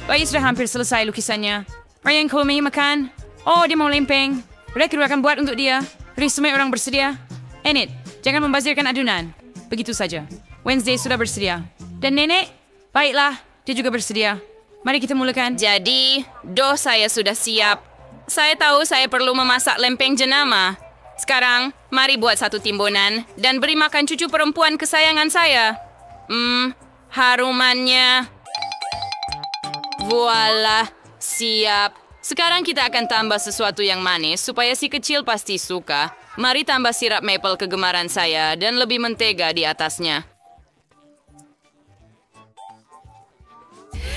Bayi sudah hampir selesai lukisannya. Ryan, kau mau makan? Oh, dia mau lempeng. Mereka akan buat untuk dia. Semua orang bersedia. Enid, jangan membazirkan adunan. Begitu saja. Wednesday sudah bersedia. Dan nenek? Baiklah, dia juga bersedia. Mari kita mulakan. Jadi, saya sudah siap. Saya tahu saya perlu memasak lempeng jenama. Sekarang, mari buat satu timbunan dan beri makan cucu perempuan kesayangan saya. Harumannya. Voila, siap. Sekarang kita akan tambah sesuatu yang manis supaya si kecil pasti suka. Mari tambah sirap maple kegemaran saya dan lebih mentega di atasnya.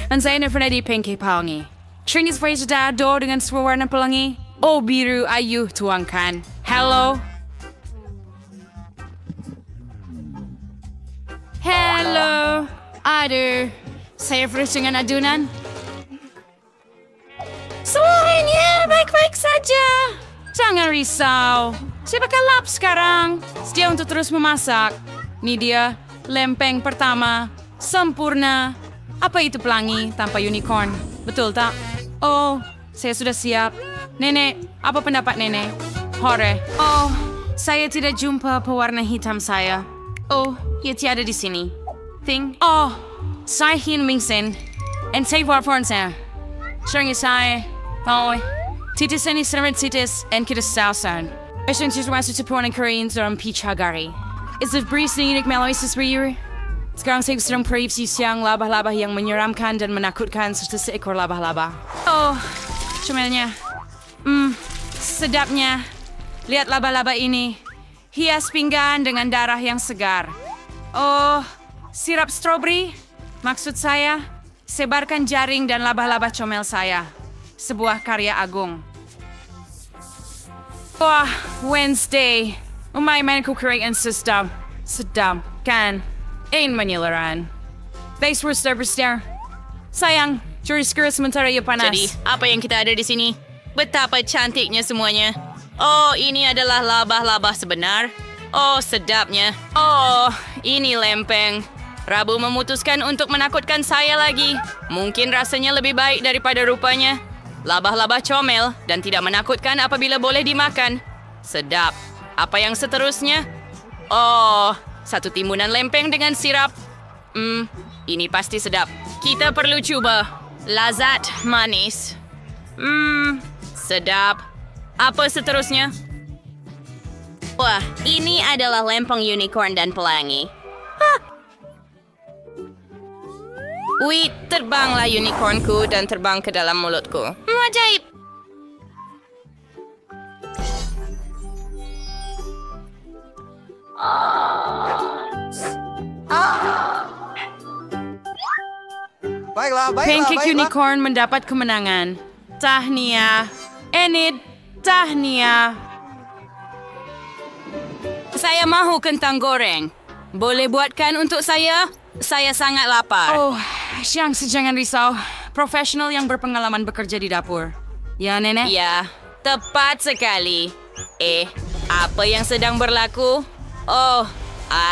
Dan saya pernah di pancake pelangi. Chinese phrase dado dengan sebuah warna pelangi. Oh, biru, ayo tuangkan. Hello. Hello. Aduh, saya fresh dengan adunan. Semuanya baik-baik saja. Jangan risau. Saya bakal lap sekarang. Sedia untuk terus memasak. Ini dia, lempeng pertama. Sempurna. Apa itu pelangi tanpa unicorn? Betul tak? Oh, saya sudah siap. Nenek, apa pendapat nenek? Hore. Oh, saya tidak jumpa pewarna hitam saya. Oh, ia tiada di sini. Oh, saya Hin Mingsen. And saya warforn saya. Sering saya. Oh, titis ini serat titis and kita sausan. Esang situasi sepuan Korean dalam pichagari. Is it breeze ni unik melalui sesuatu? Sekarang saya sedang prediksi siang laba-laba yang menyeramkan dan menakutkan serta seekor laba-laba. Oh, comelnya. Sedapnya. Lihat laba-laba ini. Hias pinggan dengan darah yang segar. Oh, sirap strawberry. Maksud saya, sebarkan jaring dan laba-laba comel saya. Sebuah karya agung. Wah, Wednesday. Main-main kukurikan sedap. Sedap, kan? Ain menyilaran. Thanks for superstar. Sayang, curi skira sementara ia panas. Jadi, apa yang kita ada di sini? Betapa cantiknya semuanya. Oh, ini adalah laba-laba sebenar. Oh, sedapnya. Oh, ini lempeng. Rabu memutuskan untuk menakutkan saya lagi. Mungkin rasanya lebih baik daripada rupanya. Laba-laba comel dan tidak menakutkan apabila boleh dimakan. Sedap. Apa yang seterusnya? Oh, satu timbunan lempeng dengan sirap. Ini pasti sedap. Kita perlu coba. Lazat manis. Sedap. Apa seterusnya? Wah, ini adalah lempeng unicorn dan pelangi. Wih, terbanglah unicornku dan terbang ke dalam mulutku. Ajaib. Baiklah. Pancake unicorn mendapat kemenangan. Tahniah. Enid, tahniah. Saya mahu kentang goreng. Boleh buatkan untuk saya? Saya sangat lapar. Oh, Siang, jangan risau. Profesional yang berpengalaman bekerja di dapur. Ya, Nenek? Ya, tepat sekali. Apa yang sedang berlaku? Oh,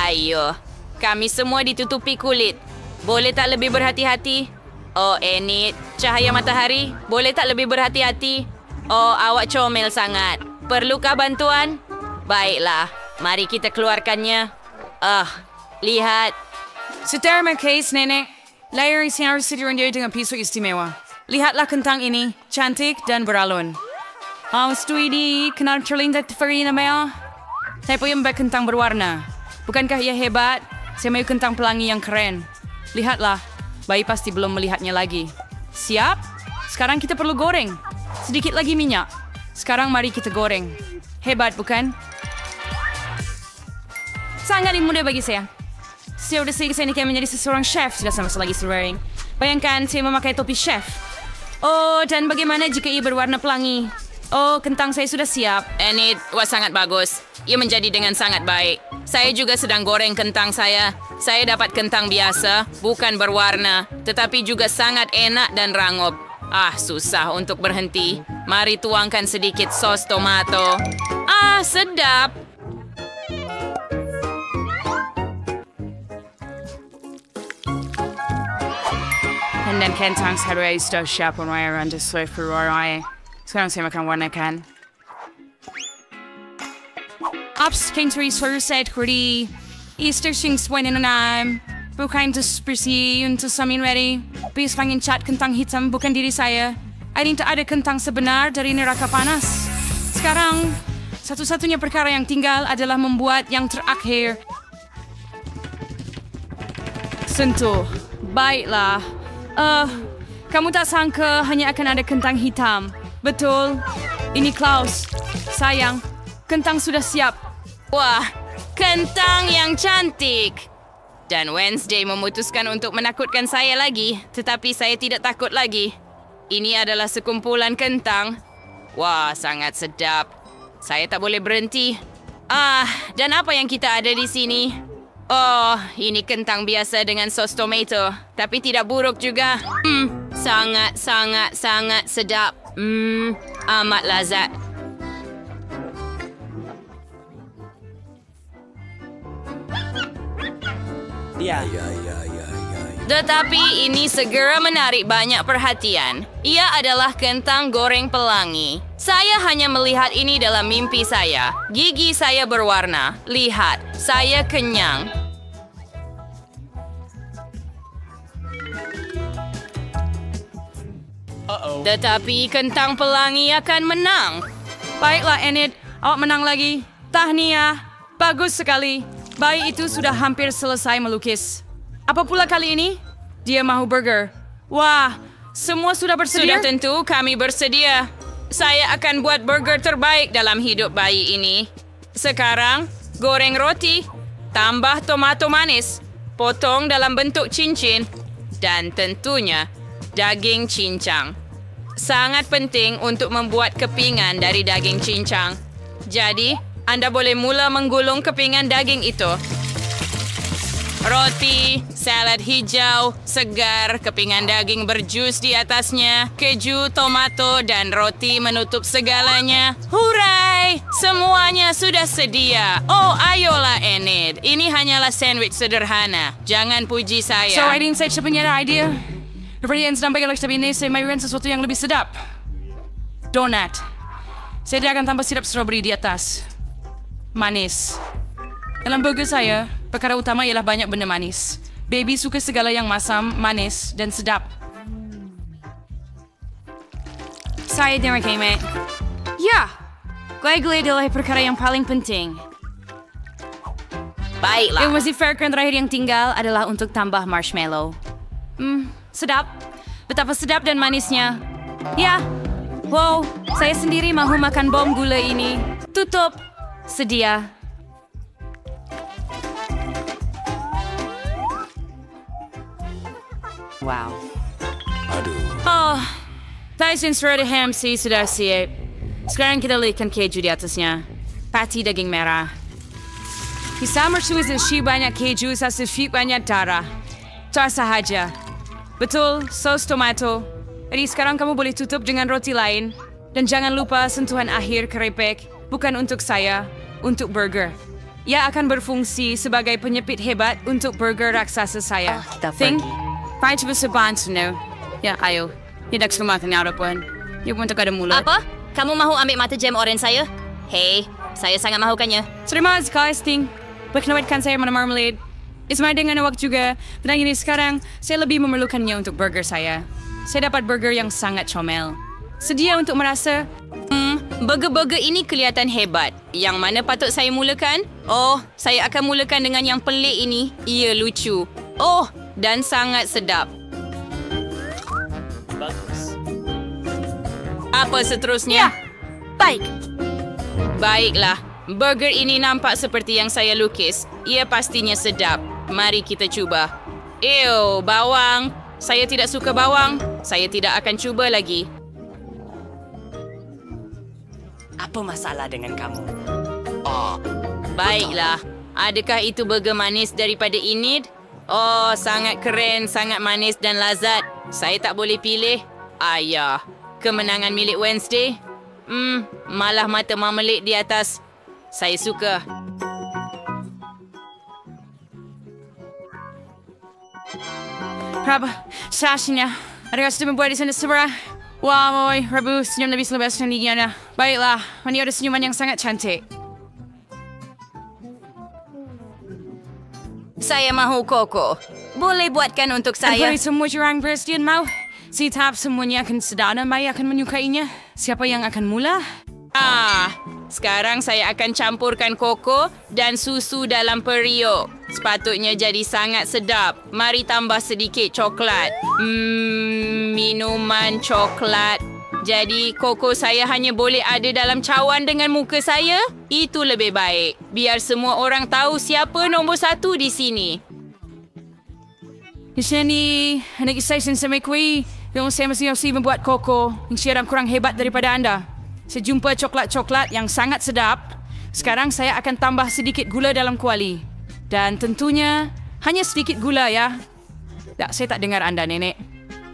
ayo. Kami semua ditutupi kulit. Boleh tak lebih berhati-hati? Oh, Enid, cahaya matahari. Boleh tak lebih berhati-hati? Oh, awak comel sangat. Perlukah bantuan? Baiklah, mari kita keluarkannya. Lihat. Terima kasih, Nenek. Layar isi harus dia dengan pisau istimewa. Lihatlah kentang ini, cantik dan beralun. Studi, kenal terlintas Farina Mel? Saya punya mbak kentang berwarna. Bukankah ia hebat? Saya mau kentang pelangi yang keren. Lihatlah, bayi pasti belum melihatnya lagi. Siap? Sekarang kita perlu goreng. Sedikit lagi minyak. Sekarang mari kita goreng. Hebat, bukan? Sangat mudah bagi saya. Saya sudah selesai ini menjadi seseorang chef tidak sama lagi swearing. Bayangkan saya memakai topi chef. Oh, dan bagaimana jika ia berwarna pelangi? Oh, kentang saya sudah siap. Enid, sangat bagus. Ia menjadi dengan sangat baik. Saya juga sedang goreng kentang saya. Saya dapat kentang biasa, bukan berwarna, tetapi juga sangat enak dan rangup. Susah untuk berhenti. Mari tuangkan sedikit sos tomato. Sedap. dan kentang saya sudah siap pembayaran sesuai perwarnaan. Sekarang saya makan warnakan. Ups, kentari selesai kuri. Easter sing swain in an bukan bersih untuk samin ready. Bis pangin cat kentang hitam bukan diri saya. Ini tak ada kentang sebenar dari neraka panas. Sekarang, satu-satunya perkara yang tinggal adalah membuat yang terakhir. Sentuh. Baiklah. Kamu tak sangka hanya akan ada kentang hitam. Betul. Ini Klaus. Sayang, kentang sudah siap. Wah, kentang yang cantik. Dan Wednesday memutuskan untuk menakutkan saya lagi, tetapi saya tidak takut lagi. Ini adalah sekumpulan kentang. Wah, sangat sedap. Saya tak boleh berhenti. Dan apa yang kita ada di sini? Oh, ini kentang biasa dengan sos tomato. Tapi tidak buruk juga. Sangat sedap. Amat lazat. Ya. Tetapi ini segera menarik banyak perhatian. Ia adalah kentang goreng pelangi. Saya hanya melihat ini dalam mimpi saya. Gigi saya berwarna. Lihat, saya kenyang. Tetapi kentang pelangi akan menang. Baiklah, Enid. Awak menang lagi. Tahniah. Bagus sekali. Bayi itu sudah hampir selesai melukis. Apa pula kali ini? Dia mahu burger. Wah, semua sudah bersedia? Sudah tentu kami bersedia. Saya akan buat burger terbaik dalam hidup bayi ini. Sekarang, goreng roti, tambah tomato manis, potong dalam bentuk cincin, dan tentunya daging cincang. Sangat penting untuk membuat kepingan dari daging cincang. Jadi, Anda boleh mula menggulung kepingan daging itu. Roti, salad hijau, segar, kepingan daging berjus di atasnya, keju, tomato, dan roti menutup segalanya. Hurai! Semuanya sudah sedia. Oh, ayolah Enid. Ini hanyalah sandwich sederhana. Jangan puji saya. So, I didn't say saya punya idea. Daripada yang sedang bagi tapi ini, saya mahukan sesuatu yang lebih sedap. Donat. Saya akan tambah sirap strawberry di atas. Manis. Dalam burger saya, perkara utama ialah banyak benda manis. Baby suka segala yang masam, manis, dan sedap. Saya terima kasih. Ya, gulai-gulai adalah perkara yang paling penting. Baiklah. Yang masih fair terakhir yang tinggal adalah untuk tambah marshmallow. Sedap. Betapa sedap dan manisnya. Ya. Wow, saya sendiri mahu makan bom gula ini. Tutup. Sedia. Wow. Oh, Tyson Strata ham sudah siap. Sekarang kita letakkan keju di atasnya. Patty daging merah. Kisah mertua isi banyak keju, sasifik banyak darah. Tak sahaja. Betul, sos tomato. Jadi sekarang kamu boleh tutup dengan roti lain. Dan jangan lupa sentuhan akhir keripik. Bukan untuk saya, untuk burger. Ia akan berfungsi sebagai penyepit hebat untuk burger raksasa saya. Think? Fai cuba sebantu, no? Ya, ayo. Tidak semakin ada pun. Yuk untuk ada mulut. Apa? Kamu mahu ambil mata jam oren saya? Hei, saya sangat mahukannya. Terima kasih, Sting. Perkenalkan saya mana marmalade. Ismail dengan awak juga. Dan ini sekarang, saya lebih memerlukannya untuk burger saya. Saya dapat burger yang sangat comel. Sedia untuk merasa? Burger-burger ini kelihatan hebat. Yang mana patut saya mulakan? Oh, saya akan mulakan dengan yang pelik ini. Ia lucu. Oh, dan sangat sedap. Bagus. Apa seterusnya? Ya, baik. Baiklah. Burger ini nampak seperti yang saya lukis. Ia pastinya sedap. Mari kita cuba. Ew, bawang. Saya tidak suka bawang. Saya tidak akan cuba lagi. Apa masalah dengan kamu? Baiklah. Adakah itu burger manis daripada Enid? Oh, sangat keren, sangat manis dan lazat. Saya tak boleh pilih. Ayah, kemenangan milik Wednesday? Malah mata marmalade di atas. Saya suka. Raba, sasnya. Adakah sudah membuat di sana seberah? Wah, Moy, Rabu senyum lebih selebas dan giginya. Baiklah, ini ada senyuman yang sangat cantik. Saya mahu Koko. Boleh buatkan untuk saya. Beri semua jurang Presiden mau. Si tahap semuanya akan sedar dan Mai akan menyukainya. Siapa yang akan mula? Sekarang saya akan campurkan koko dan susu dalam periuk. Sepatutnya jadi sangat sedap. Mari tambah sedikit coklat. Minuman coklat. Jadi koko saya hanya boleh ada dalam cawan dengan muka saya? Itu lebih baik. Biar semua orang tahu siapa nombor 1 di sini. Di sini, anak saya sama kui. Yang saya mesti membuat koko. Yang siaran kurang hebat daripada anda. Saya jumpa coklat-coklat yang sangat sedap. Sekarang saya akan tambah sedikit gula dalam kuali. Dan tentunya hanya sedikit gula ya. Tak, saya tak dengar anda, Nenek.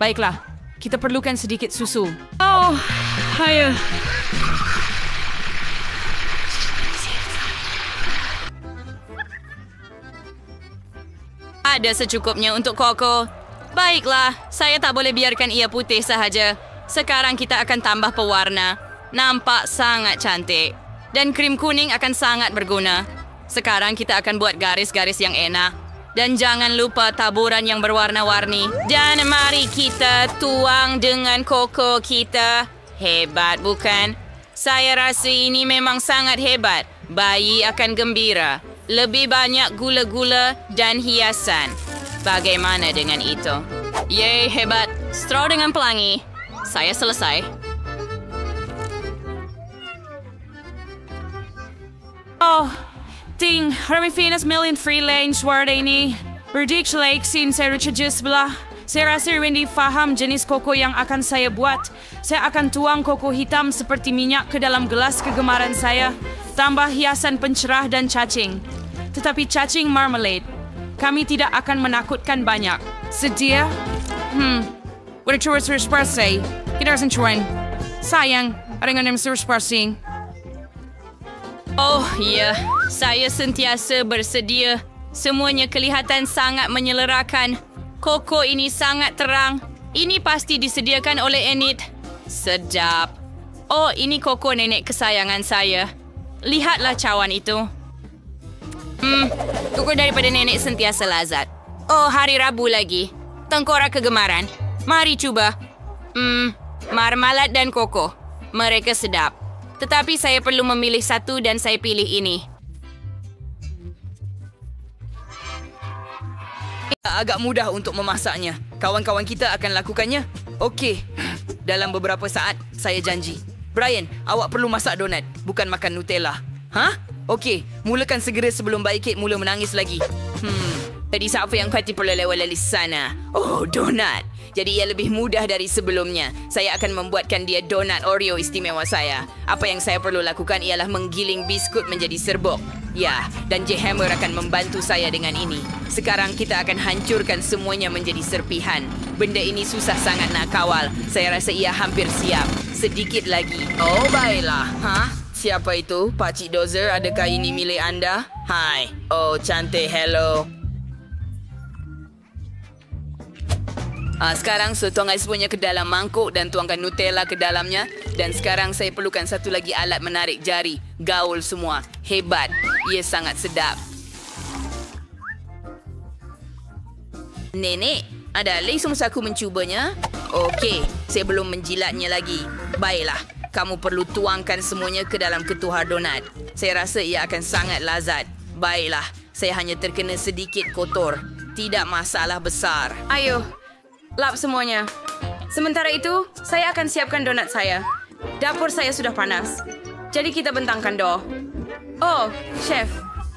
Baiklah, kita perlukan sedikit susu. Oh, ayo. Ada secukupnya untuk koko. Baiklah, saya tak boleh biarkan ia putih sahaja. Sekarang kita akan tambah pewarna. Nampak sangat cantik. Dan krim kuning akan sangat berguna. Sekarang kita akan buat garis-garis yang enak. Dan jangan lupa taburan yang berwarna-warni. Dan mari kita tuang dengan koko kita. Hebat bukan? Saya rasa ini memang sangat hebat. Bayi akan gembira. Lebih banyak gula-gula dan hiasan. Bagaimana dengan itu? Yeay, hebat. Straw dengan pelangi. Saya selesai. Oh, ting, rami finas million free range word ini. Berdik Lake sin saya Richard sebelah. Saya rasa Wendy faham jenis koko yang akan saya buat. Saya akan tuang koko hitam seperti minyak ke dalam gelas kegemaran saya. Tambah hiasan pencerah dan cacing. Tetapi cacing marmalade. Kami tidak akan menakutkan banyak. Sedia? What a tourist say. Kita harus mencuan. Sayang, ada yang sersparsing. Oh, ya. Saya sentiasa bersedia. Semuanya kelihatan sangat menyelerakan. Koko ini sangat terang. Ini pasti disediakan oleh Enid. Sedap. Oh, ini koko nenek kesayangan saya. Lihatlah cawan itu. Koko daripada nenek sentiasa lazat. Oh, hari Rabu lagi. Tengkorak kegemaran. Mari cuba. Marmalad dan koko. Mereka sedap. Tetapi saya perlu memilih satu dan saya pilih ini. Agak mudah untuk memasaknya. Kawan-kawan kita akan lakukannya. Okey. Dalam beberapa saat, saya janji. Brian, awak perlu masak donat, bukan makan Nutella. Hah? Okey, mulakan segera sebelum Bayi Kate mula menangis lagi. Jadi siapa yang kati perlu lewat di sana? Oh, donat. Jadi ia lebih mudah dari sebelumnya. Saya akan membuatkan dia donat Oreo istimewa saya. Apa yang saya perlu lakukan ialah menggiling biskut menjadi serbuk. Ya, dan J. Hammer akan membantu saya dengan ini. Sekarang kita akan hancurkan semuanya menjadi serpihan. Benda ini susah sangat nak kawal. Saya rasa ia hampir siap. Sedikit lagi. Oh, baiklah. Hah? Siapa itu? Pakcik Dozer, adakah ini milik anda? Hai. Oh, cantik. Hello. Sekarang tuangkan semuanya ke dalam mangkuk dan tuangkan Nutella ke dalamnya. Dan sekarang saya perlukan satu lagi alat menarik jari. Gaul semua. Hebat. Ia sangat sedap. Nenek, ada langsung aku mencubanya? Okey, saya belum menjilatnya lagi. Baiklah, kamu perlu tuangkan semuanya ke dalam ketuhar donat. Saya rasa ia akan sangat lazat. Baiklah, saya hanya terkena sedikit kotor. Tidak masalah besar. Ayo. Lap semuanya. Sementara itu, saya akan siapkan donat saya. Dapur saya sudah panas. Jadi kita bentangkan dough. Oh, Chef.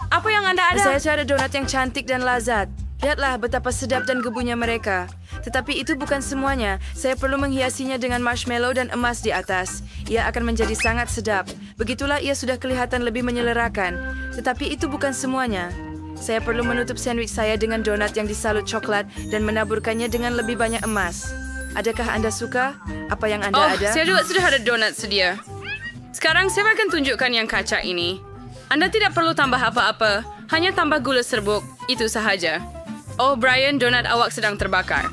Apa yang anda ada? Saya cari donat yang cantik dan lazat. Lihatlah betapa sedap dan gebunya mereka. Tetapi itu bukan semuanya. Saya perlu menghiasinya dengan marshmallow dan emas di atas. Ia akan menjadi sangat sedap. Begitulah ia sudah kelihatan lebih menyelerakan. Tetapi itu bukan semuanya. Saya perlu menutup sandwich saya dengan donat yang disalut coklat dan menaburkannya dengan lebih banyak emas. Adakah anda suka? Apa yang anda ada? Saya juga sudah ada donat sedia. Sekarang saya akan tunjukkan yang kacak ini. Anda tidak perlu tambah apa-apa. Hanya tambah gula serbuk. Itu sahaja. Oh, Brian, donat awak sedang terbakar.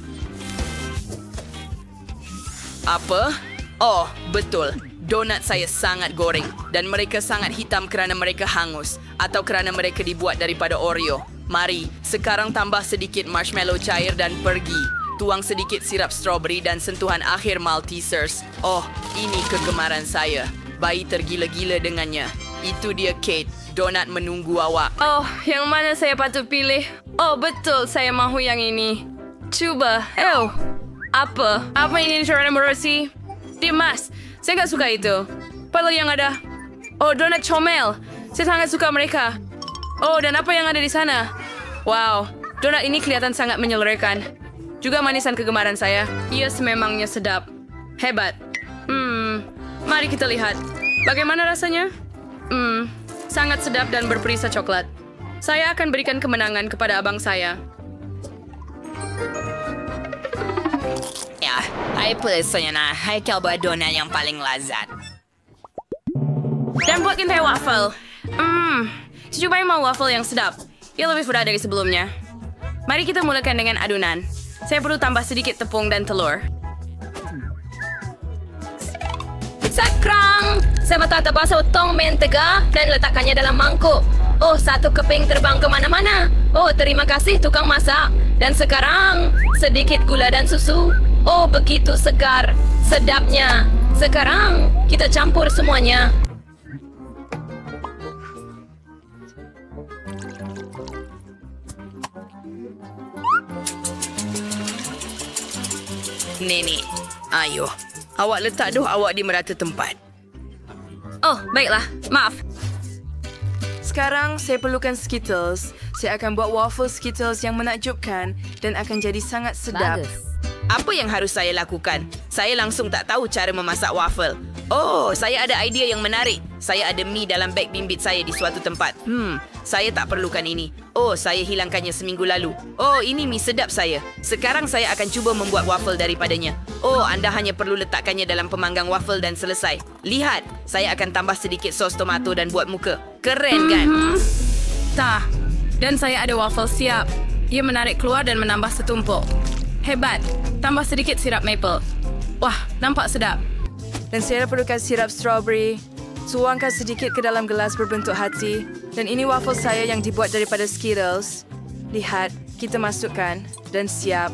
Apa? Oh, betul. Donat saya sangat goreng dan mereka sangat hitam kerana mereka hangus atau kerana mereka dibuat daripada Oreo. Mari, sekarang tambah sedikit marshmallow cair dan pergi. Tuang sedikit sirap strawberry dan sentuhan akhir Maltesers. Oh, ini kegemaran saya. Bayi tergila-gila dengannya. Itu dia Kate. Donat menunggu awak. Oh, yang mana saya patut pilih? Oh, betul. Saya mahu yang ini. Cuba. Oh, apa? Apa ini Sharon Morosi? Dimas, saya nggak suka itu. Perlu yang ada. Oh, donat comel. Saya sangat suka mereka. Oh, dan apa yang ada di sana? Wow, donat ini kelihatan sangat menyeluruhkan. Juga manisan kegemaran saya. Ia sememangnya sedap. Hebat. Mari kita lihat. Bagaimana rasanya? Sangat sedap dan berperisa coklat. Saya akan berikan kemenangan kepada abang saya. Ya, saya Haikal buat donat yang paling lazat. Dan buatkan saya waffle. Coba mau waffle yang sedap. Ia lebih mudah dari sebelumnya. Mari kita mulakan dengan adunan. Saya perlu tambah sedikit tepung dan telur. Sakrang! Saya tata basuh tong mentega dan letakkannya dalam mangkuk. Oh, satu keping terbang kemana-mana. Oh, terima kasih tukang masak. Dan sekarang, sedikit gula dan susu. Oh, begitu segar. Sedapnya. Sekarang, kita campur semuanya. Nenek, ayo. Awak letak awak di merata tempat. Oh, baiklah. Maaf. Sekarang saya perlukan Skittles. Saya akan buat waffle Skittles yang menakjubkan dan akan jadi sangat sedap. Apa yang harus saya lakukan? Saya langsung tak tahu cara memasak waffle. Oh, saya ada idea yang menarik. Saya ada mie dalam beg bimbit saya di suatu tempat. Saya tak perlukan ini. Oh, saya hilangkannya seminggu lalu. Oh, ini mie sedap saya. Sekarang saya akan cuba membuat waffle daripadanya. Oh, anda hanya perlu letakkannya dalam pemanggang waffle dan selesai. Lihat, saya akan tambah sedikit sos tomato dan buat muka. Keren kan? Tah, dan saya ada waffle siap. Ia menarik keluar dan menambah setumpuk. Hebat. Tambah sedikit sirap maple. Wah, nampak sedap. Dan saya perlukan sirap strawberry. Tuangkan sedikit ke dalam gelas berbentuk hati. Dan ini waffle saya yang dibuat daripada Skittles. Lihat, kita masukkan. Dan siap.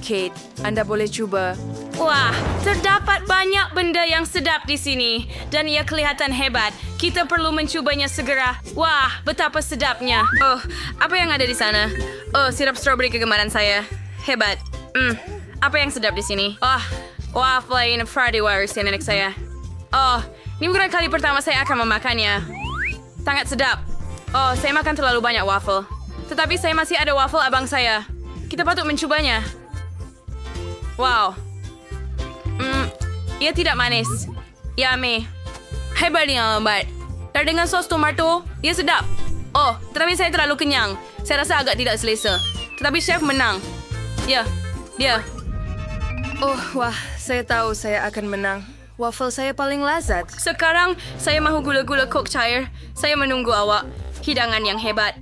Kate, anda boleh cuba. Wah, terdapat banyak benda yang sedap di sini. Dan ia kelihatan hebat. Kita perlu mencubanya segera. Wah, betapa sedapnya. Oh, apa yang ada di sana? Oh, sirap strawberry kegemaran saya. Hebat. Apa yang sedap di sini? Oh, waffle ini Friday Wires nenek saya. Oh, ini bukan kali pertama saya akan memakannya. Sangat sedap. Oh, saya makan terlalu banyak waffle. Tetapi saya masih ada waffle abang saya. Kita patut mencobanya. Wow. Ia tidak manis. Yummy. Hebat yang lambat. Dan dengan sos tomato, ia sedap. Oh, tetapi saya terlalu kenyang. Saya rasa agak tidak selesa. Tetapi chef menang. Ya, dia. Oh, wah, saya tahu saya akan menang. Waffle saya paling lazat. Sekarang, saya mahu gula-gula Coke cair. Saya menunggu awak. Hidangan yang hebat.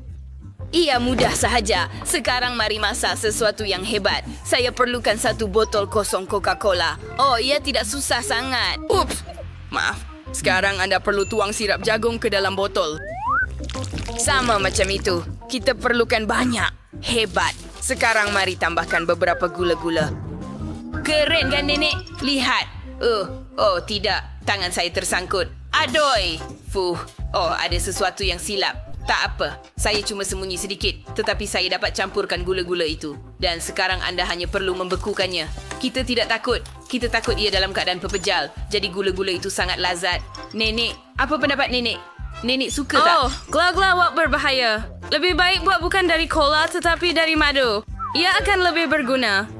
Ia mudah sahaja. Sekarang mari masak sesuatu yang hebat. Saya perlukan 1 botol kosong Coca-Cola. Oh, ia tidak susah sangat. Ups, maaf. Sekarang anda perlu tuang sirap jagung ke dalam botol. Sama macam itu. Kita perlukan banyak. Hebat. Sekarang mari tambahkan beberapa gula-gula. Keren kan, nenek? Lihat. Oh, tidak. Tangan saya tersangkut. Adoy. Oh, ada sesuatu yang silap. Tak apa. Saya cuma sembunyi sedikit. Tetapi saya dapat campurkan gula-gula itu. Dan sekarang anda hanya perlu membekukannya. Kita tidak takut. Kita takut ia dalam keadaan pepejal. Jadi gula-gula itu sangat lazat. Nenek, apa pendapat nenek? Nenek suka tak? Oh, gula-gula berbahaya. Lebih baik buat bukan dari cola tetapi dari madu. Ia akan lebih berguna.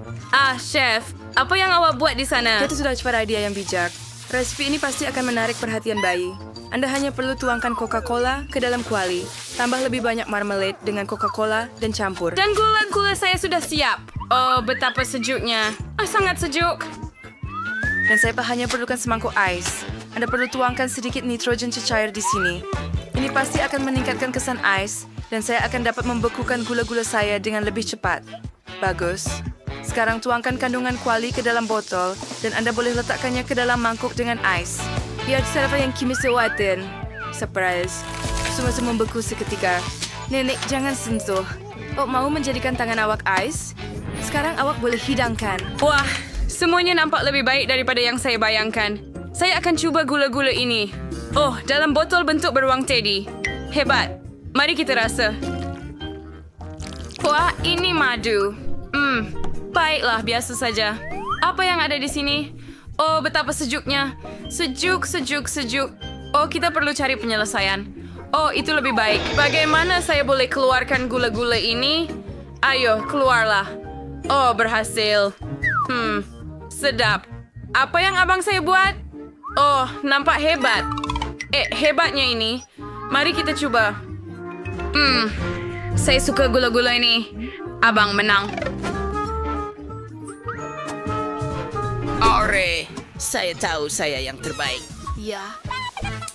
Chef, apa yang awak buat di sana? Itu sudah cepat idea yang bijak. Resipi ini pasti akan menarik perhatian bayi. Anda hanya perlu tuangkan Coca-Cola ke dalam kuali. Tambah lebih banyak marmalade dengan Coca-Cola dan campur. Dan gula-gula saya sudah siap. Oh, betapa sejuknya. Sangat sejuk. Dan saya hanya perlukan semangkuk ais. Anda perlu tuangkan sedikit nitrogen cecair di sini. Ini pasti akan meningkatkan kesan ais. Dan saya akan dapat membekukan gula-gula saya dengan lebih cepat. Bagus. Sekarang tuangkan kandungan kuali ke dalam botol dan anda boleh letakkannya ke dalam mangkuk dengan ais. Biar siapa yang kimis sewatin. Surprise. Semua membeku seketika. Nenek, jangan sentuh. Oh, mau menjadikan tangan awak ais? Sekarang awak boleh hidangkan. Wah, semuanya nampak lebih baik daripada yang saya bayangkan. Saya akan cuba gula-gula ini. Oh, dalam botol bentuk beruang teddy. Hebat. Mari kita rasa. Wah, ini madu. Baiklah, biasa saja. Apa yang ada di sini? Oh, betapa sejuknya. Sejuk. Oh, kita perlu cari penyelesaian. Oh, itu lebih baik. Bagaimana saya boleh keluarkan gula-gula ini? Ayo, keluarlah. Oh, berhasil. Sedap. Apa yang abang saya buat? Oh, nampak hebat. Hebatnya ini. Mari kita coba. Saya suka gula-gula ini. Abang menang. Ore, saya tahu saya yang terbaik. Ya.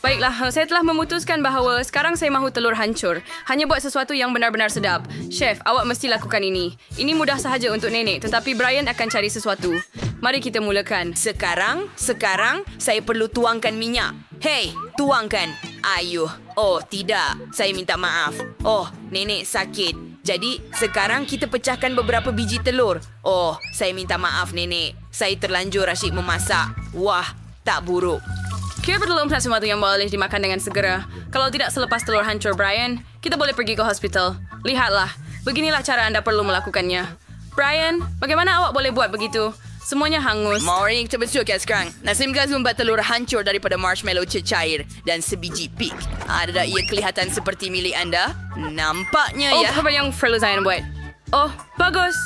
Baiklah, saya telah memutuskan bahawa sekarang saya mahu telur hancur. Hanya buat sesuatu yang benar-benar sedap. Chef, awak mesti lakukan ini. Ini mudah sahaja untuk nenek, tetapi Brian akan cari sesuatu. Mari kita mulakan. Sekarang, saya perlu tuangkan minyak. Hei, tuangkan. Ayuh. Oh, tidak. Saya minta maaf. Oh, nenek sakit. Jadi, sekarang kita pecahkan beberapa biji telur. Oh, saya minta maaf, nenek. Saya terlanjur asyik memasak. Wah, tak buruk. Kira belum sesuatu yang boleh dimakan dengan segera. Kalau tidak selepas telur hancur Brian, kita boleh pergi ke hospital. Lihatlah, beginilah cara anda perlu melakukannya. Brian, bagaimana awak boleh buat begitu? Semuanya hangus. Mari kita bersuka sekarang. Nasimkan membuat telur hancur daripada marshmallow cecair dan sebiji pig. Adakah ia kelihatan seperti milik anda? Nampaknya ya. Apa yang perlu saya buat? Oh, bagus.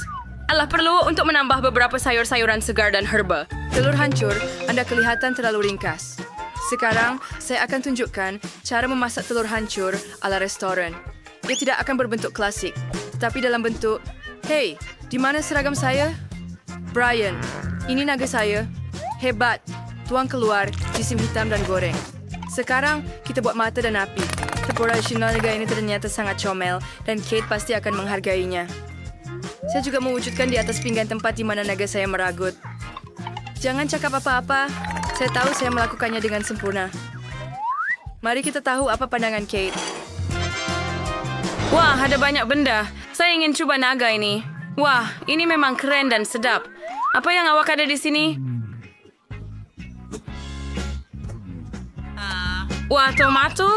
Alah, perlu untuk menambah beberapa sayur-sayuran segar dan herba. Telur hancur, anda kelihatan terlalu ringkas. Sekarang, saya akan tunjukkan cara memasak telur hancur ala restoran. Ia tidak akan berbentuk klasik, tetapi dalam bentuk, hey, di mana seragam saya? Brian, ini naga saya. Hebat. Tuang keluar, jisim hitam dan goreng. Sekarang, kita buat mata dan api. Operasional naga ini ternyata sangat comel dan Kate pasti akan menghargainya. Saya juga mewujudkan di atas pinggan tempat di mana naga saya meragut. Jangan cakap apa-apa. Saya tahu saya melakukannya dengan sempurna. Mari kita tahu apa pandangan Kate. Wah, ada banyak benda. Saya ingin coba naga ini. Wah, ini memang keren dan sedap. Apa yang awak ada di sini? Wah, tomato?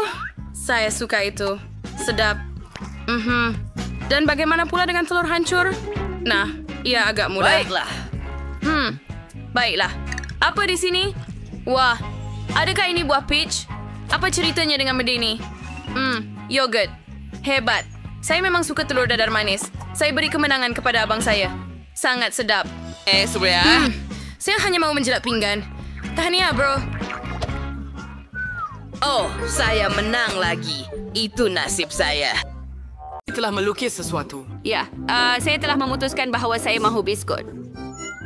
Saya suka itu. Sedap. Dan bagaimana pula dengan telur hancur? Nah, ia agak mudah. Baiklah. Baiklah. Apa di sini? Wah, adakah ini buah peach? Apa ceritanya dengan benda ini? Yogurt. Hebat. Saya memang suka telur dadar manis. Saya beri kemenangan kepada abang saya. Sangat sedap. Surya. Saya hanya mau menjilat pinggan. Tahniah, bro. Oh, saya menang lagi. Itu nasib saya. Telah melukis sesuatu. Ya, saya telah memutuskan bahawa saya mahu biskut.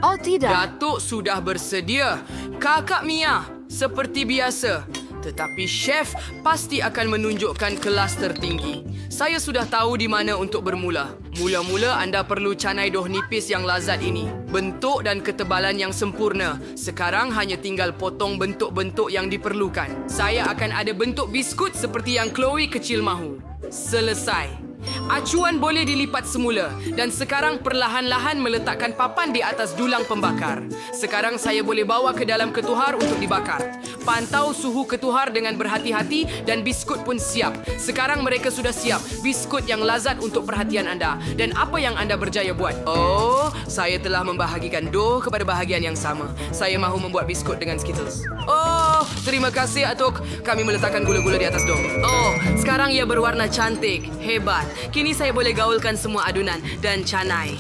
Oh, tidak. Datuk sudah bersedia. Kakak Mia, seperti biasa. Tetapi chef pasti akan menunjukkan kelas tertinggi. Saya sudah tahu di mana untuk bermula. Mula-mula anda perlu canai doh nipis yang lazat ini. Bentuk dan ketebalan yang sempurna. Sekarang hanya tinggal potong bentuk-bentuk yang diperlukan. Saya akan ada bentuk biskut seperti yang Chloe kecil mahu. Selesai. Acuan boleh dilipat semula dan sekarang perlahan-lahan meletakkan papan di atas dulang pembakar. Sekarang saya boleh bawa ke dalam ketuhar untuk dibakar. Pantau suhu ketuhar dengan berhati-hati dan biskut pun siap. Sekarang mereka sudah siap. Biskut yang lazat untuk perhatian anda. Dan apa yang anda berjaya buat? Oh, saya telah membahagikan dough kepada bahagian yang sama. Saya mahu membuat biskut dengan Skittles. Oh, terima kasih Atuk. Kami meletakkan gula-gula di atas dough. Oh, sekarang ia berwarna cantik. Hebat. Kini saya boleh gaulkan semua adunan dan canai.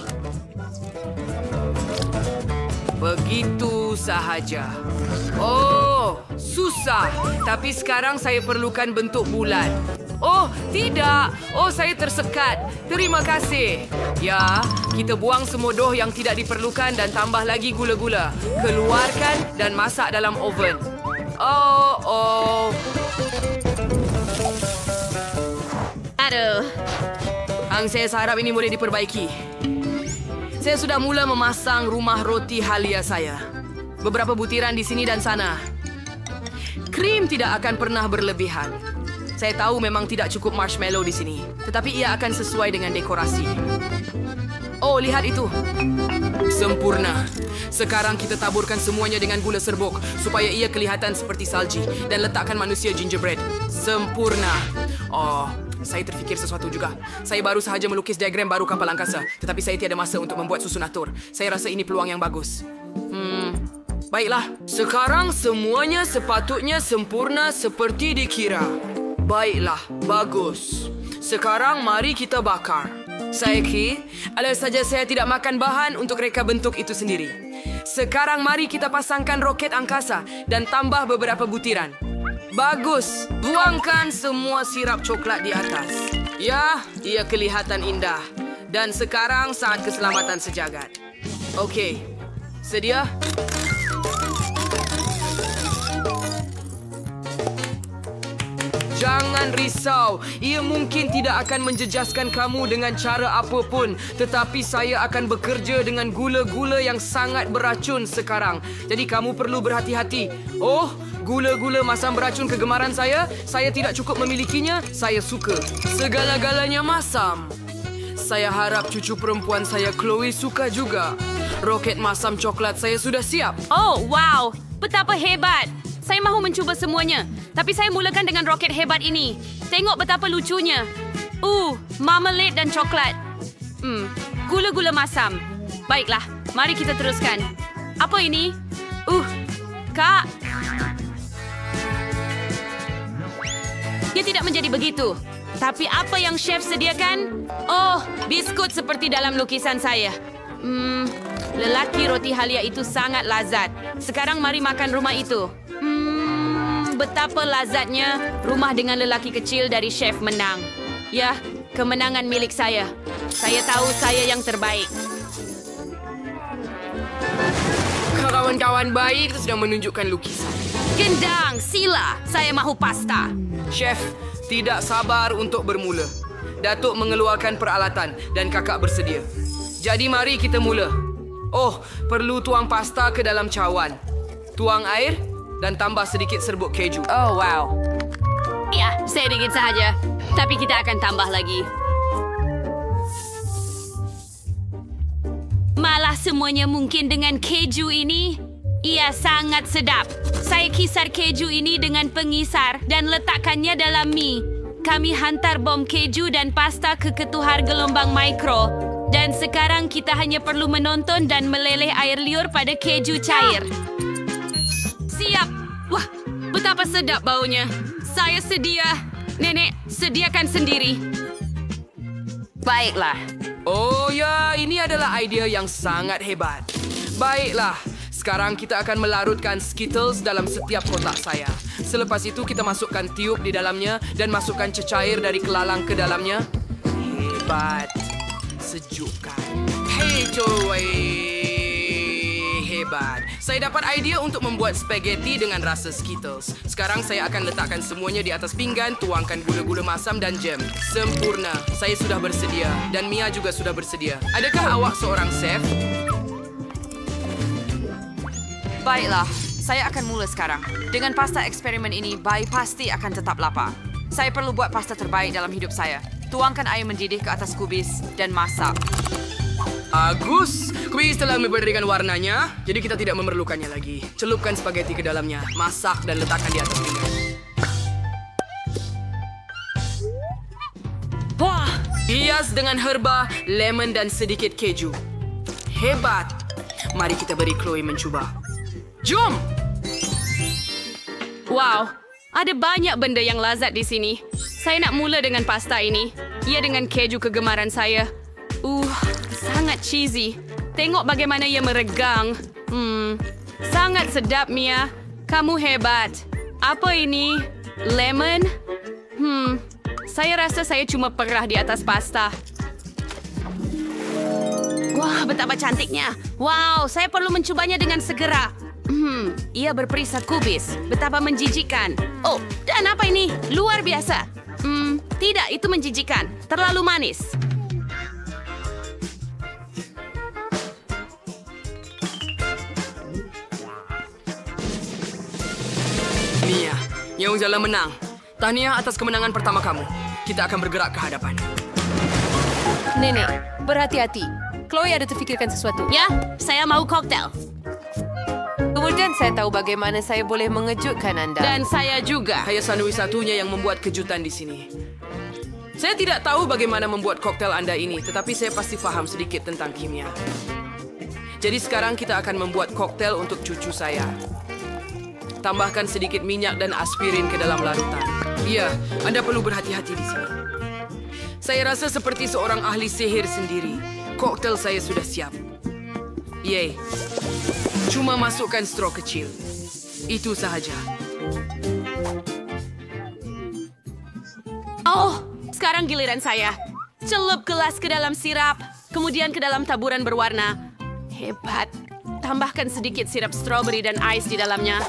Begitu sahaja. Oh, susah. Tapi sekarang saya perlukan bentuk bulat. Oh, tidak. Oh, saya tersekat. Terima kasih. Ya, kita buang semua dough yang tidak diperlukan dan tambah lagi gula-gula. Keluarkan dan masak dalam oven. Oh. Aduh. Saya harap ini boleh diperbaiki. Saya sudah mula memasang rumah roti halia saya. Beberapa butiran di sini dan sana. Krim tidak akan pernah berlebihan. Saya tahu memang tidak cukup marshmallow di sini, tetapi ia akan sesuai dengan dekorasi. Oh, lihat itu. Sempurna. Sekarang kita taburkan semuanya dengan gula serbuk supaya ia kelihatan seperti salji dan letakkan manusia gingerbread. Sempurna. Oh, saya terfikir sesuatu juga. Saya baru sahaja melukis diagram baru kapal angkasa, tetapi saya tiada masa untuk membuat susun atur. Saya rasa ini peluang yang bagus. Baiklah. Sekarang semuanya sepatutnya sempurna seperti dikira. Baiklah, bagus. Sekarang mari kita bakar. Saya Ki, ada saja saya tidak makan bahan untuk reka bentuk itu sendiri. Sekarang mari kita pasangkan roket angkasa dan tambah beberapa butiran. Bagus, buangkan semua sirap coklat di atas. Ya, ia kelihatan indah. Dan sekarang saat keselamatan sejagat. Okey, sedia? Jangan risau, ia mungkin tidak akan menjejaskan kamu dengan cara apapun. Tetapi saya akan bekerja dengan gula-gula yang sangat beracun sekarang. Jadi kamu perlu berhati-hati. Oh, gula-gula masam beracun kegemaran saya tidak cukup memilikinya. Saya suka. Segala-galanya masam. Saya harap cucu perempuan saya Chloe suka juga. Roket masam coklat saya sudah siap. Oh, wow. Betapa hebat. Saya mahu mencuba semuanya. Tapi saya mulakan dengan roket hebat ini. Tengok betapa lucunya. Marmalade dan coklat. Gula-gula masam. Baiklah, mari kita teruskan. Apa ini? Kak. Ia tidak menjadi begitu. Tapi apa yang chef sediakan? Oh, biskut seperti dalam lukisan saya. Lelaki roti halia itu sangat lazat. Sekarang mari makan rumah itu. Betapa lazatnya rumah dengan lelaki kecil dari chef menang. Ya, kemenangan milik saya. Saya tahu saya yang terbaik. Kawan-kawan baik sedang menunjukkan lukisan. Gendang, sila. Saya mahu pasta. Chef, tidak sabar untuk bermula. Datuk mengeluarkan peralatan dan kakak bersedia. Jadi mari kita mula. Oh, perlu tuang pasta ke dalam cawan. Tuang air dan tambah sedikit serbuk keju. Oh, wow. Ya, sedikit saja. Tapi kita akan tambah lagi. Malah semuanya mungkin dengan keju ini. Ia sangat sedap. Saya kisar keju ini dengan pengisar dan letakkannya dalam mie. Kami hantar bom keju dan pasta ke ketuhar gelombang mikro. Dan sekarang kita hanya perlu menonton dan meleleh air liur pada keju cair. Siap. Wah, betapa sedap baunya. Saya sedia. Nenek, sediakan sendiri. Baiklah. Oh ya, ini adalah idea yang sangat hebat. Baiklah, sekarang kita akan melarutkan Skittles dalam setiap kotak saya. Selepas itu kita masukkan tiup di dalamnya dan masukkan cecair dari kelalang ke dalamnya. Hebat. Sejukkan. Hei, coy. Hebat. Saya dapat idea untuk membuat spaghetti dengan rasa Skittles. Sekarang saya akan letakkan semuanya di atas pinggan, tuangkan gula-gula masam dan jam. Sempurna. Saya sudah bersedia. Dan Mia juga sudah bersedia. Adakah awak seorang chef? Baiklah, saya akan mula sekarang. Dengan pasta eksperimen ini, Bai pasti akan tetap lapar. Saya perlu buat pasta terbaik dalam hidup saya. Tuangkan air mendidih ke atas kubis dan masak. Agus, kubis telah memberikan warnanya, jadi kita tidak memerlukannya lagi. Celupkan spaghetti ke dalamnya, masak dan letakkan di atas pinggan. Wah, Hias dengan herba, lemon dan sedikit keju. Hebat. Mari kita beri Chloe mencuba. Jom! wow. Ada banyak benda yang lazat di sini. Saya nak mula dengan pasta ini. Ia dengan keju kegemaran saya. Sangat cheesy. Tengok bagaimana ia meregang. Sangat sedap, Mia. Kamu hebat. Apa ini? Lemon? Saya rasa saya cuma perah di atas pasta. Wah, betapa cantiknya. Wow, saya perlu mencubanya dengan segera. Ia berperisai kubis. Betapa menjijikkan. Oh, dan apa ini? Luar biasa. Tidak, itu menjijikkan. Terlalu manis. Nyong jalan menang. Tahniah atas kemenangan pertama kamu. Kita akan bergerak ke hadapan. Nenek, berhati-hati. Chloe ada terfikirkan sesuatu. Ya, saya mau koktel. Kemudian saya tahu bagaimana saya boleh mengejutkan anda. Dan saya juga. Saya satu-satunya yang membuat kejutan di sini. Saya tidak tahu bagaimana membuat koktel anda ini, tetapi saya pasti faham sedikit tentang kimia. Jadi sekarang kita akan membuat koktel untuk cucu saya. Tambahkan sedikit minyak dan aspirin ke dalam larutan. Ya, Anda perlu berhati-hati di sini. Saya rasa seperti seorang ahli sihir sendiri. Koktel saya sudah siap. Yeay. Cuma masukkan straw kecil. Itu sahaja. Oh, sekarang giliran saya. Celup gelas ke dalam sirap, kemudian ke dalam taburan berwarna. Hebat. Tambahkan sedikit sirap strawberry dan ais di dalamnya.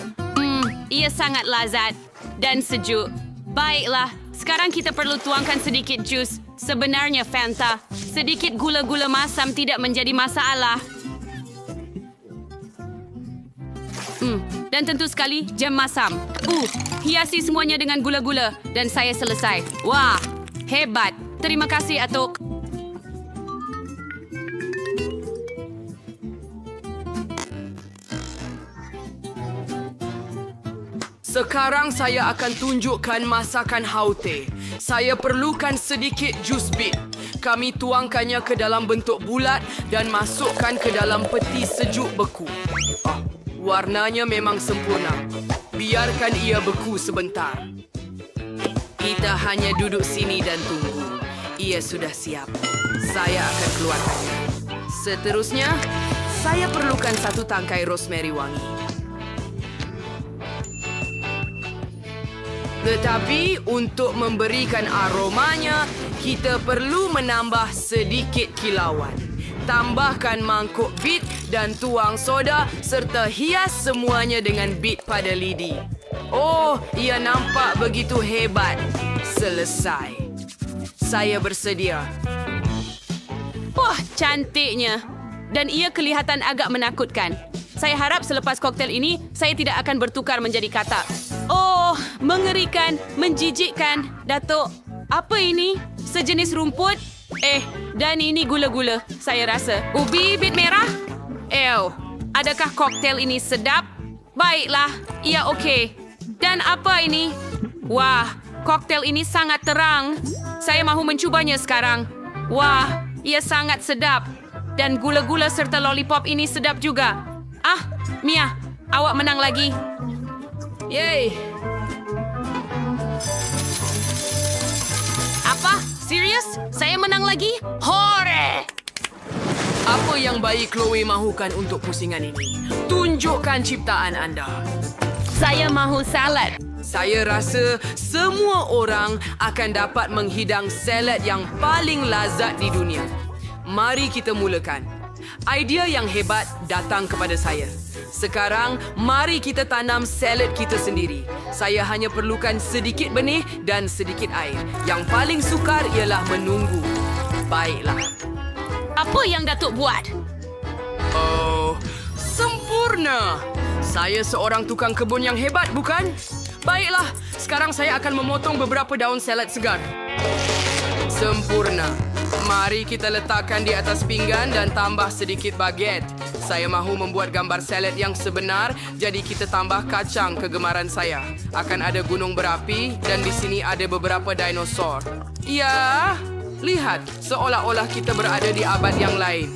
Ia sangat lazat dan sejuk. Baiklah, sekarang kita perlu tuangkan sedikit jus. Sebenarnya Fanta. Sedikit gula-gula masam tidak menjadi masalah. Dan tentu sekali jam masam. Hiasi semuanya dengan gula-gula. Dan saya selesai. Wah, hebat. Terima kasih, Atuk. Sekarang saya akan tunjukkan masakan haute. Saya perlukan sedikit jus bit. Kami tuangkannya ke dalam bentuk bulat dan masukkan ke dalam peti sejuk beku. Warnanya memang sempurna. Biarkan ia beku sebentar. Kita hanya duduk sini dan tunggu. Ia sudah siap. Saya akan keluarkannya. Seterusnya, saya perlukan 1 tangkai rosemary wangi. Tetapi untuk memberikan aromanya, kita perlu menambah sedikit kilauan. Tambahkan mangkuk bit dan tuang soda serta hias semuanya dengan bit pada lidi. Oh, ia nampak begitu hebat. Selesai. Saya bersedia. Wah, cantiknya. Dan ia kelihatan agak menakutkan. Saya harap selepas koktel ini, saya tidak akan bertukar menjadi katak. Oh, mengerikan, menjijikkan. Datuk, apa ini? Sejenis rumput? Dan ini gula-gula, saya rasa. Ubi bit merah? Adakah koktel ini sedap? Baiklah, ia okey. Dan apa ini? Wah, koktel ini sangat terang. Saya mahu mencubanya sekarang. Wah, ia sangat sedap. Dan gula-gula serta lollipop ini sedap juga. Mia, awak menang lagi. Yeay. Apa? Serius? Saya menang lagi? Hore! Apa yang bayi Chloe mahukan untuk pusingan ini? Tunjukkan ciptaan anda. Saya mahu salad. Saya rasa semua orang akan dapat menghidang salad yang paling lazat di dunia. Mari kita mulakan. Idea yang hebat datang kepada saya. Sekarang, mari kita tanam salad kita sendiri. Saya hanya perlukan sedikit benih dan sedikit air. Yang paling sukar ialah menunggu. Baiklah. Apa yang Datuk buat? Oh, sempurna. Saya seorang tukang kebun yang hebat, bukan? Baiklah, sekarang saya akan memotong beberapa daun salad segar. Sempurna. Mari kita letakkan di atas pinggan dan tambah sedikit baget. Saya mahu membuat gambar salad yang sebenar, jadi kita tambah kacang kegemaran saya. Akan ada gunung berapi dan di sini ada beberapa dinosaur. Ya, lihat, seolah-olah kita berada di abad yang lain.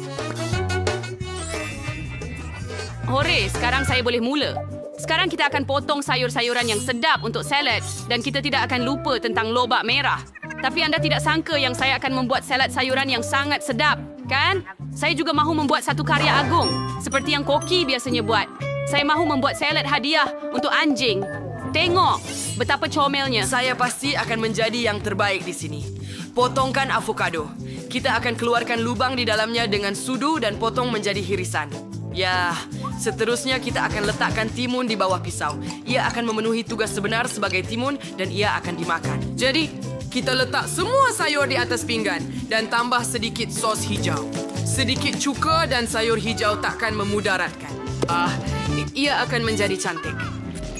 Hore, sekarang saya boleh mula. Sekarang kita akan potong sayur-sayuran yang sedap untuk salad dan kita tidak akan lupa tentang lobak merah. Tapi anda tidak sangka yang saya akan membuat salad sayuran yang sangat sedap, kan? Saya juga mahu membuat satu karya agung, seperti yang Koki biasanya buat. Saya mahu membuat salad hadiah untuk anjing. Tengok betapa comelnya. Saya pasti akan menjadi yang terbaik di sini. Potongkan avocado. Kita akan keluarkan lubang di dalamnya dengan sudu dan potong menjadi hirisan. Ya, seterusnya kita akan letakkan timun di bawah pisau. Ia akan memenuhi tugas sebenar sebagai timun dan ia akan dimakan. Jadi, kita letak semua sayur di atas pinggan dan tambah sedikit sos hijau. Sedikit cuka dan sayur hijau takkan memudaratkan. Ia akan menjadi cantik.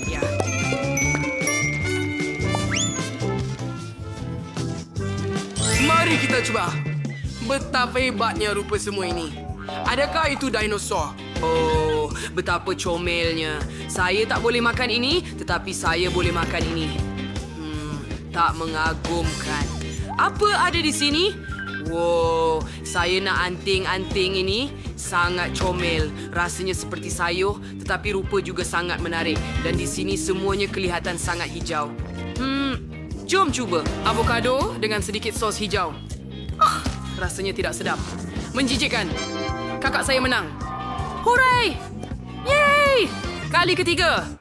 Ya. Mari kita cuba. Betapa hebatnya rupa semua ini. Adakah itu dinosaur? Oh, betapa comelnya. Saya tak boleh makan ini, tetapi saya boleh makan ini. Tak mengagumkan. Apa ada di sini? Wow, saya nak anting-anting ini. Sangat comel. Rasanya seperti sayur, tetapi rupa juga sangat menarik. Dan di sini semuanya kelihatan sangat hijau. Jom cuba. Avocado dengan sedikit sos hijau. Rasanya tidak sedap. Menjijikkan. Kakak saya menang. Hooray! Yeay! Kali ketiga.